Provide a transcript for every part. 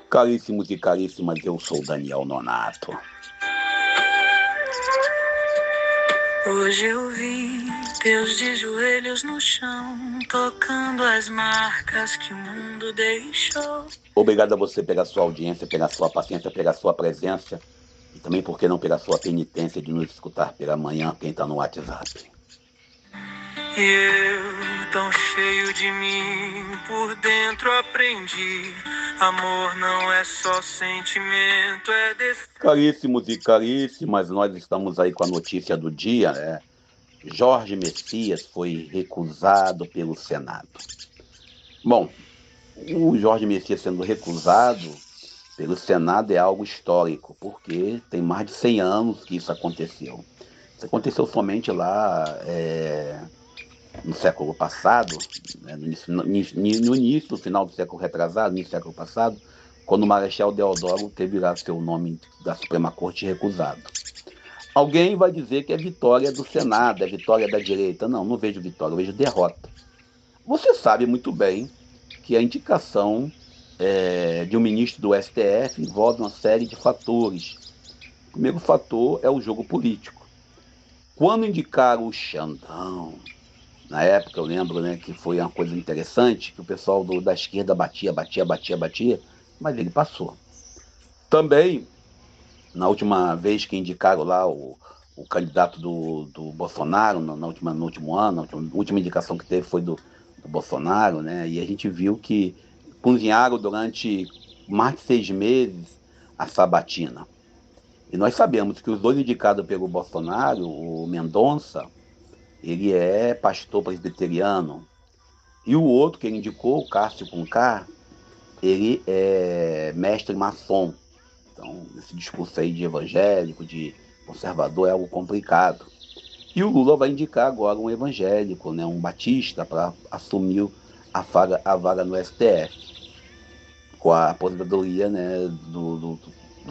Caríssimos e caríssimas, eu sou Daniel Nonato. Hoje eu vi Deus de joelhos no chão, tocando as marcas que o mundo deixou. Obrigado a você pela sua audiência, pela sua paciência, pela sua presença e também, por que não, pela sua penitência de nos escutar pela manhã, quem está no WhatsApp. E eu, tão cheio de mim, por dentro aprendi, amor não é só sentimento, é desse... Caríssimos e caríssimas, nós estamos aí com a notícia do dia, né? Jorge Messias foi recusado pelo Senado. Bom, o Jorge Messias sendo recusado pelo Senado é algo histórico, porque tem mais de 100 anos que isso aconteceu. Isso aconteceu somente lá no século passado, né, no início, no final do século retrasado, no século passado, quando o Marechal Deodoro teve lá seu nome da Suprema Corte recusado. Alguém vai dizer que é vitória do Senado, é vitória da direita. Não, não vejo vitória, eu vejo derrota. Você sabe muito bem que a indicação de um ministro do STF envolve uma série de fatores. O primeiro fator é o jogo político. Quando indicaram o Xandão, na época eu lembro, né, que foi uma coisa interessante, que o pessoal da esquerda batia, mas ele passou. Também, na última vez que indicaram lá o candidato do Bolsonaro, no último ano, a última indicação que teve foi do Bolsonaro, né, e a gente viu que cozinharam durante mais de 6 meses a sabatina. E nós sabemos que os dois indicados pelo Bolsonaro, o Mendonça, ele é pastor presbiteriano, e o outro que ele indicou, o Cássio Conká, ele é mestre maçom. Então, esse discurso aí de evangélico, de conservador, é algo complicado. E o Lula vai indicar agora um evangélico, né, um batista, para assumir a vaga no STF, com a aposentadoria, né, do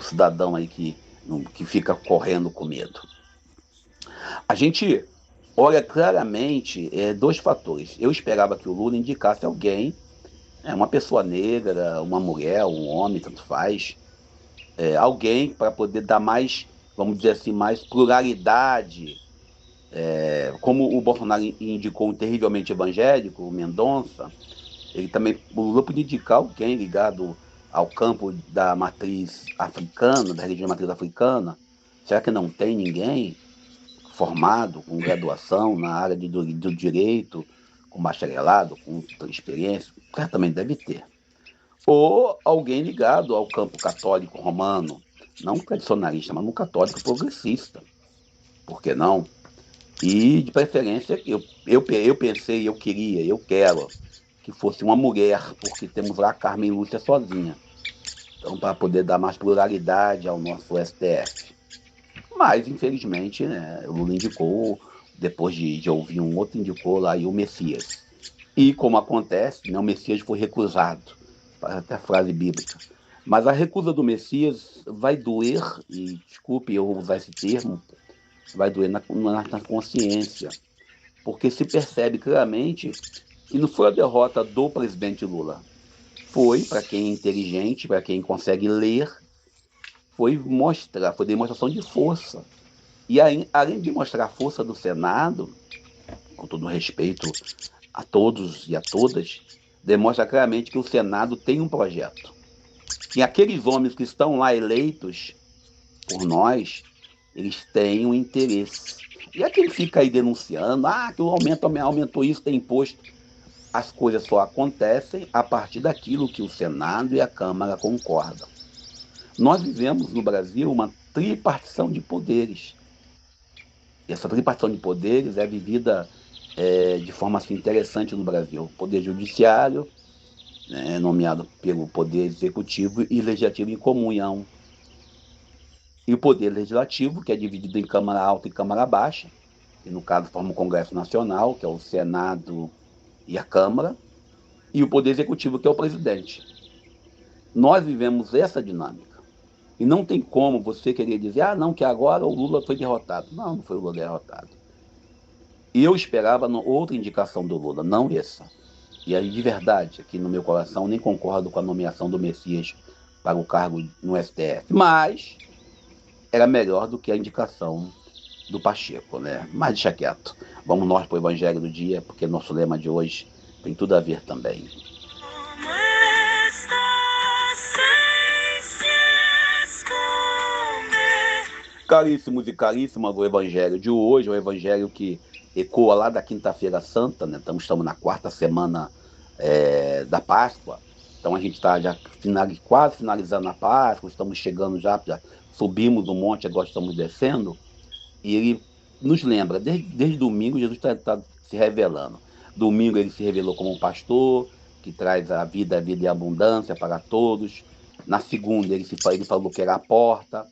cidadão aí que fica correndo com medo. A gente olha claramente dois fatores. Eu esperava que o Lula indicasse alguém, uma pessoa negra, uma mulher, um homem, tanto faz, alguém para poder dar mais, vamos dizer assim, mais pluralidade. Como o Bolsonaro indicou um terrivelmente evangélico, o Mendonça, ele também, o Lula podia indicar alguém ligado ao campo da matriz africana, da religião de matriz africana. Será que não tem ninguém formado, com graduação na área do direito, com bacharelado, com experiência? Certamente deve ter. Ou alguém ligado ao campo católico romano, não tradicionalista, mas um católico progressista. Por que não? E, de preferência, eu pensei, eu quero que fosse uma mulher, porque temos lá a Carmen Lúcia sozinha. Então, para poder dar mais pluralidade ao nosso STF. Mas, infelizmente, né, o Lula indicou, depois de ouvir um outro, indicou lá e o Messias. E, como acontece, né, o Messias foi recusado, até a frase bíblica. Mas a recusa do Messias vai doer, e desculpe eu usar esse termo, vai doer na consciência, porque se percebe claramente que não foi a derrota do presidente Lula. Foi, para quem é inteligente, para quem consegue ler, foi demonstração de força. E aí, além de mostrar a força do Senado, com todo respeito a todos e a todas, demonstra claramente que o Senado tem um projeto. Que aqueles homens que estão lá eleitos por nós, eles têm um interesse. E a quem fica aí denunciando, que o aumentou isso, tem imposto. As coisas só acontecem a partir daquilo que o Senado e a Câmara concordam. Nós vivemos no Brasil uma tripartição de poderes. E essa tripartição de poderes é vivida de forma assim, interessante no Brasil. O poder judiciário, né, nomeado pelo poder executivo e legislativo em comunhão. E o poder legislativo, que é dividido em Câmara Alta e Câmara Baixa, que no caso forma o Congresso Nacional, que é o Senado e a Câmara, e o poder executivo, que é o presidente. Nós vivemos essa dinâmica. E não tem como você querer dizer, não, que agora o Lula foi derrotado. Não, não foi o Lula derrotado. E eu esperava outra indicação do Lula, não essa. E aí, de verdade, aqui no meu coração, nem concordo com a nomeação do Messias para o cargo no STF. Mas era melhor do que a indicação do Pacheco, né? Mas deixa quieto. Vamos nós para o Evangelho do Dia, porque nosso lema de hoje tem tudo a ver também. Caríssimos e caríssimas, o Evangelho de hoje é o Evangelho que ecoa lá da Quinta-feira Santa, né? Estamos na quarta semana da Páscoa, então a gente está já quase finalizando a Páscoa, estamos chegando já subimos o monte, agora estamos descendo, e ele nos lembra, desde domingo, Jesus está se revelando. Domingo ele se revelou como um pastor, que traz a vida e a abundância para todos. Na segunda ele falou que era a porta.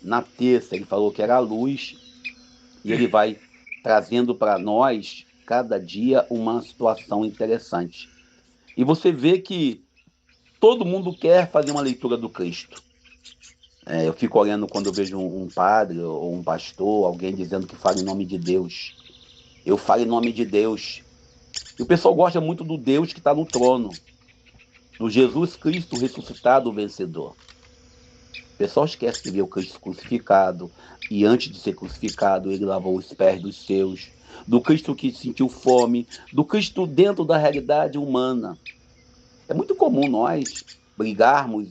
Na terça ele falou que era a luz. E ele vai trazendo para nós, cada dia, uma situação interessante. E você vê que todo mundo quer fazer uma leitura do Cristo. Eu fico olhando quando eu vejo um padre ou um pastor, alguém dizendo que fala em nome de Deus. Eu falo em nome de Deus. E o pessoal gosta muito do Deus que está no trono, do Jesus Cristo ressuscitado, o vencedor. O pessoal esquece de ver o Cristo crucificado, e antes de ser crucificado, ele lavou os pés dos seus, do Cristo que sentiu fome, do Cristo dentro da realidade humana. É muito comum nós brigarmos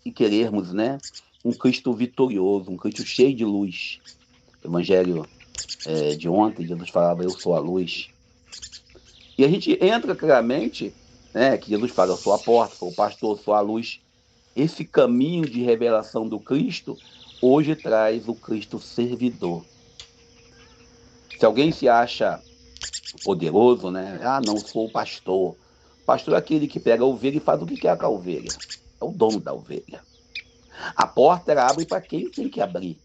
e querermos, né, um Cristo vitorioso, um Cristo cheio de luz. O Evangelho de ontem, Jesus falava, eu sou a luz. E a gente entra claramente, né, que Jesus fala, eu sou a porta, sou o pastor, sou a luz. Esse caminho de revelação do Cristo, hoje traz o Cristo servidor. Se alguém se acha poderoso, né, não sou o pastor. O pastor é aquele que pega a ovelha e faz o que quer com a ovelha. É o dono da ovelha. A porta ela abre para quem tem que abrir.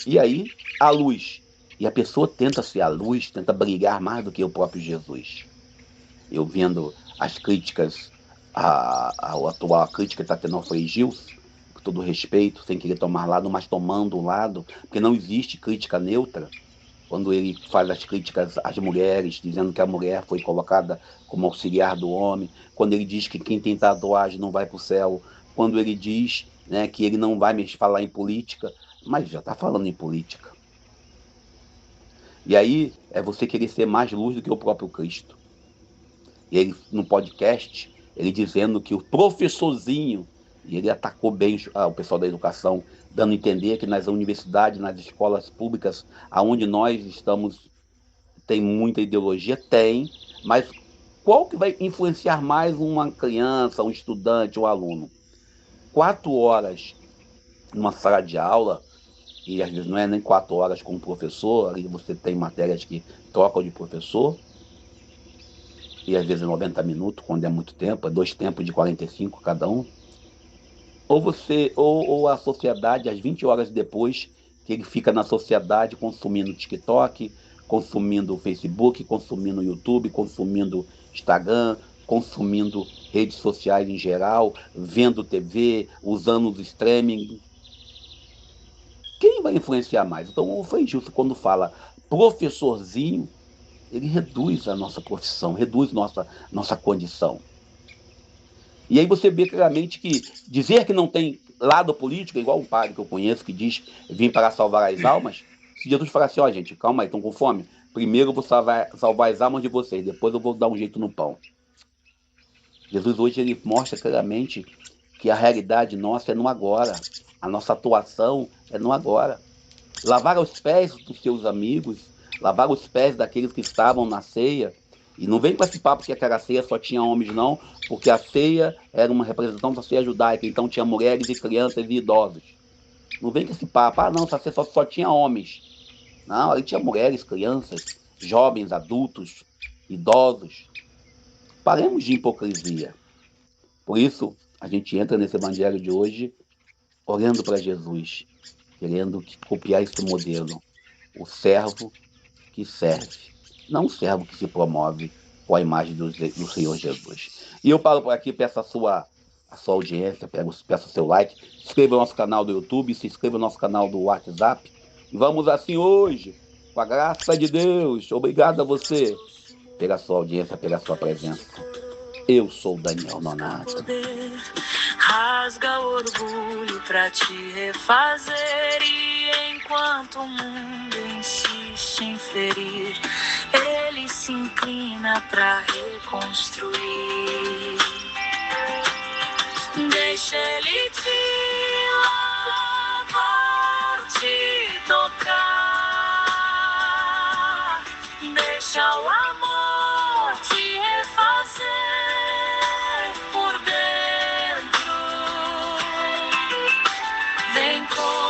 E aí, a luz. E a pessoa tenta ser a luz, tenta brilhar mais do que o próprio Jesus. Eu vendo as críticas, a atual crítica que está tendo ao Frei Gilson, com todo respeito, sem querer tomar lado, mas tomando um lado, porque não existe crítica neutra. Quando ele faz as críticas às mulheres, dizendo que a mulher foi colocada como auxiliar do homem, quando ele diz que quem tem tatuagem não vai para o céu, quando ele diz, né, que ele não vai mais falar em política, mas já está falando em política. E aí é você querer ser mais luz do que o próprio Cristo. E ele, no podcast, ele dizendo que o professorzinho, e ele atacou bem o pessoal da educação, dando a entender que nas universidades, nas escolas públicas, aonde nós estamos, tem muita ideologia? Tem, mas qual que vai influenciar mais uma criança, um estudante, um aluno? 4 horas numa sala de aula, e às vezes não é nem 4 horas com o professor, ali você tem matérias que trocam de professor, e às vezes 90 minutos, quando é muito tempo, é 2 tempos de 45 cada um. Ou a sociedade, às 20 horas depois, que ele fica na sociedade consumindo TikTok, consumindo Facebook, consumindo YouTube, consumindo Instagram, consumindo redes sociais em geral, vendo TV, usando os streaming. Quem vai influenciar mais? Então, o Frei Gilson, quando fala professorzinho, ele reduz a nossa profissão, reduz nossa condição. E aí você vê claramente que dizer que não tem lado político, igual um padre que eu conheço que diz vim para salvar as almas, se Jesus falar assim, gente, calma aí, estão com fome? Primeiro eu vou salvar as almas de vocês, depois eu vou dar um jeito no pão. Jesus hoje ele mostra claramente que a realidade nossa é no agora. A nossa atuação é no agora. Lavar os pés dos seus amigos, lavar os pés daqueles que estavam na ceia. E não vem com esse papo que aquela ceia só tinha homens, não, porque a ceia era uma representação da ceia judaica, então tinha mulheres e crianças e idosos. Não vem com esse papo, não, essa ceia só tinha homens. Não, ali tinha mulheres, crianças, jovens, adultos, idosos. Paremos de hipocrisia. Por isso, a gente entra nesse evangelho de hoje olhando para Jesus, querendo copiar esse modelo. O servo que serve, não o servo que se promove com a imagem do Senhor Jesus. E eu paro por aqui, peço a sua audiência, peço o seu like, se inscreva no nosso canal do YouTube, se inscreva no nosso canal do WhatsApp. E vamos assim hoje, com a graça de Deus. Obrigado a você pela sua audiência, pela sua presença. Eu sou Daniel Nonato. Poder rasga o orgulho pra te refazer, e enquanto o mundo insiste em ferir, ele se inclina pra reconstruir. Deixa ele te lavar, te tocar, deixa o amor te refazer por dentro. Vem com